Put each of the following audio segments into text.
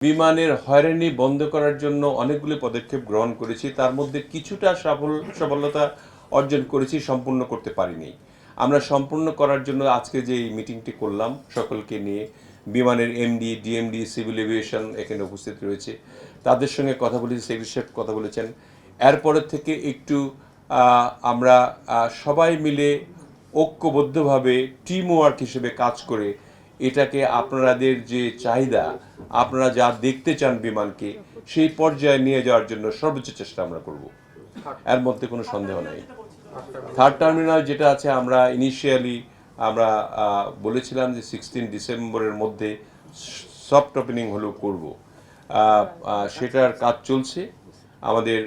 বিমানের হয়রানি বন্ধ করার জন্য অনেকগুলি পদক্ষেপ গ্রহণ করেছি, তার মধ্যে কিছুটা সফলতা অর্জন করেছি, সম্পূর্ণ করতে পারিনি। আমরা সম্পূর্ণ করার জন্য আজকে যে এই মিটিংটি করলাম সকলকে নিয়ে, বিমানের এমডি, ডিএমডি, সিভিল এভিয়েশন এখানে উপস্থিত রয়েছে, তাদের সঙ্গে কথা বলেছি, সেক্রেটারি সাহেব কথা বলেছেন। এরপরের থেকে একটু আমরা সবাই মিলে ঐক্যবদ্ধভাবে টিম ওয়ার্ক হিসেবে কাজ করে এটাকে আপনাদের যে চাহিদা, আপনারা যা দেখতে চান বিমানকে, সেই পর্যায়ে নিয়ে যাওয়ার জন্য সর্বোচ্চ চেষ্টা আমরা করব, এর মধ্যে কোনো সন্দেহ নাই। থার্ড টার্মিনাল যেটা আছে, আমরা ইনিশিয়ালি আমরা বলেছিলাম যে 16 ডিসেম্বরের মধ্যে সফট ওপেনিং হলেও করব, সেটার কাজ চলছে। আমাদের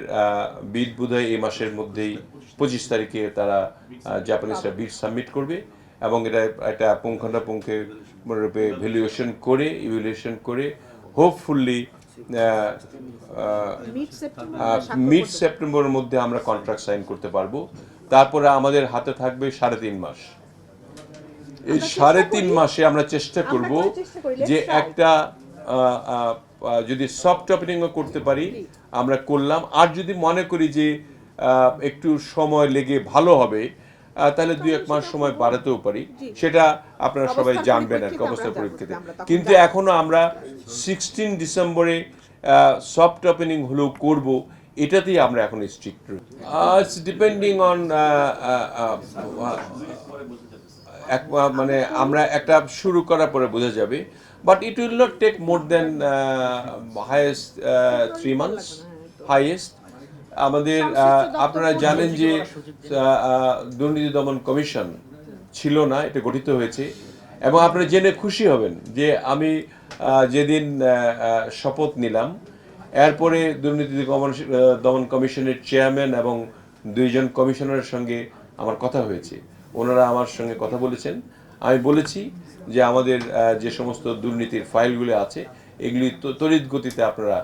বিড বোধহয় এই মাসের মধ্যেই 25 তারিখে তারা জাপানিজরা বিড সাবমিট করবে এবং এটা পুঙ্খানুপুঙ্খরূপে ইভ্যালুয়েশন করে হোপফুলি মিড সেপ্টেম্বরের মধ্যে আমরা কন্ট্রাক্ট সাইন করতে পারবো। তারপরে আমাদের হাতে থাকবে 3.5 মাস। এই 3.5 মাসে আমরা চেষ্টা করব যে একটা যদি সফট ওপেনিংও করতে পারি আমরা করলাম, আর যদি মনে করি যে একটু সময় লেগে ভালো হবে তাহলে 2-1 মাস সময় বাড়াতেও পারি, সেটা আপনারা সবাই জানবেন আর কি, অবস্থার পরিপ্রেক্ষিতে। কিন্তু এখনো আমরা 16 ডিসেম্বরে সফট ওপেনিং হলেও করব, এটাতেই আমরা এখন স্ট্রিক্ট। ইটস ডিপেন্ডিং অন মানে আমরা একটা শুরু করার পরে বোঝা যাবে, but it will not take more than highest 3 months highest. আমাদের আপনারা জানেন যে দুর্নীতি দমন কমিশন ছিল না, এটা গঠিত হয়েছে, এবং আপনারা জেনে খুশি হবেন যে আমি যেদিন শপথ নিলাম এরপরে দুর্নীতি দমন কমিশনের চেয়ারম্যান এবং 2 জন কমিশনারের সঙ্গে আমার কথা হয়েছে। ওনারা আমার সঙ্গে কথা বলেছেন, আমি বলেছি যে আমাদের যে সমস্ত দুর্নীতির ফাইলগুলো আছে এগুলি তড়িৎ গতিতে আপনারা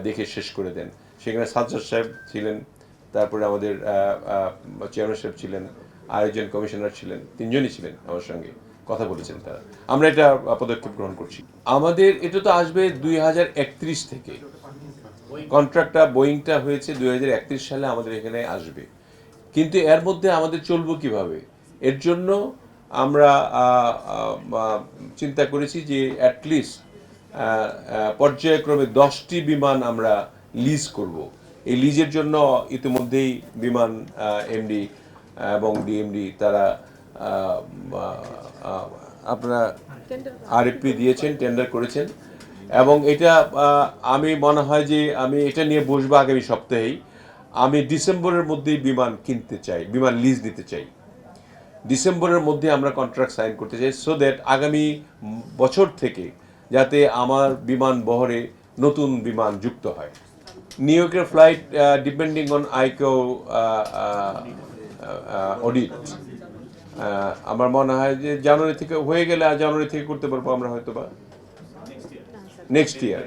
দেখে শেষ করে দেন। সেখানে সাজ্জাদ সাহেব ছিলেন, তারপরে আমাদের চেয়ারম্যান সাহেব ছিলেন, আরেকজন কমিশনার ছিলেন, 3 জনই ছিলেন আমার সঙ্গে কথা বলেছেন তারা। আমরা এটা পদক্ষেপ গ্রহণ করছি। আমাদের এটা তো আসবে 2031 থেকে, কন্ট্রাক্টটা বোয়িংটা হয়েছে 2031 সালে আমাদের এখানে আসবে, কিন্তু এর মধ্যে আমাদের চলবো কিভাবে, এর জন্য আমরা চিন্তা করেছি যে অ্যাটলিস্ট পর্যায়ক্রমে 10টি বিমান আমরা লিজ করব। এই লিজের জন্য ইতিমধ্যেই বিমান এমডি এবং ডিএমডি তারা আপনারা আরএফপি দিয়েছেন, টেন্ডার করেছেন, এবং এটা আমি মনে হয় যে আমি এটা নিয়ে বসবো আগামী সপ্তাহেই। আমি ডিসেম্বরের মধ্যেই বিমান কিনতে চাই, বিমান লিজ দিতে চাই। ডিসেম্বরের মধ্যে আমরা কন্ট্রাক্ট সাইন করতে চাই, সো দ্যাট আগামী বছর থেকে যাতে আমার বিমান বহরে নতুন বিমান যুক্ত হয়। নিউ ইয়র্কের flight depending on IQ audit, আমার মনে হয় যে জানুয়ারি থেকে হয়ে গেলে, জানুয়ারি থেকে করতে পারবো আমরা হয়তো বা নেক্সট ইয়ার।